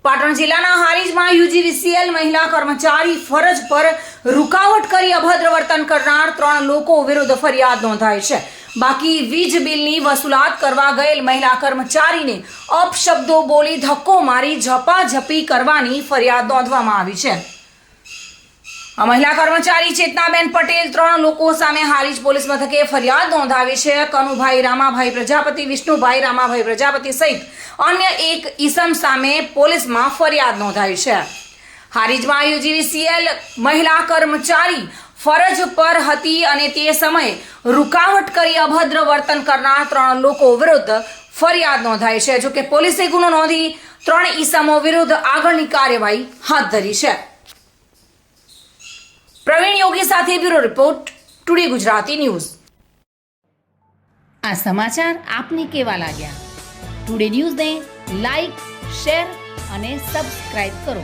પાટણ જિલ્લાના હારીજમાં યુજીવીસીએલ મહિલા કર્મચારી ફરજ પર રૂકાવટ કરી અભદ્ર વર્તન કરનાર 3 લોકો વિરુદ્ધ ફરિયાદ નોંધાઈ છે. બાકી વીજ બિલની વસૂલાત કરવા ગયેલ મહિલા કર્મચારીને અપશબ્દો બોલી ધક્કો મારી ઝપાઝપી કરવાની ફરિયાદ નોંધવામાં આવી છે. આ મહિલા કર્મચારી ચેતનાબેન પટેલ 3 લોકો સામે હારીજ પોલીસ મથકે ફરિયાદ નોંધાવી છે. કનુભાઈ રામાભાઈ પ્રજાપતિ, વિષ્ણુભાઈ રામાભાઈ પ્રજાપતિ સહિત અન્ય એક ઈસમ સામે પોલીસમાં ફરિયાદ નોંધાઈ છે. હારીજમાં યુજીવીસીએલ મહિલા કર્મચારી ફરજ પર હતી અને તે સમયે રૂકાવટ કરી અભદ્ર વર્તન કરનાર 3 લોકો વિરુદ્ધ ફરિયાદ નોંધાઈ છે. જોકે પોલીસે ગુનો નોંધી 3 ઈસમો વિરુદ્ધ આગળની કાર્યવાહી હાથ ધરી છે. પ્રવીણ યોગી સાથે bureau report, today Gujarati news. આ સમાચાર આપને કેવા લાગ્યા? ટુડે ન્યૂઝને લાઈક, શેર અને સબસ્ક્રાઇબ કરો.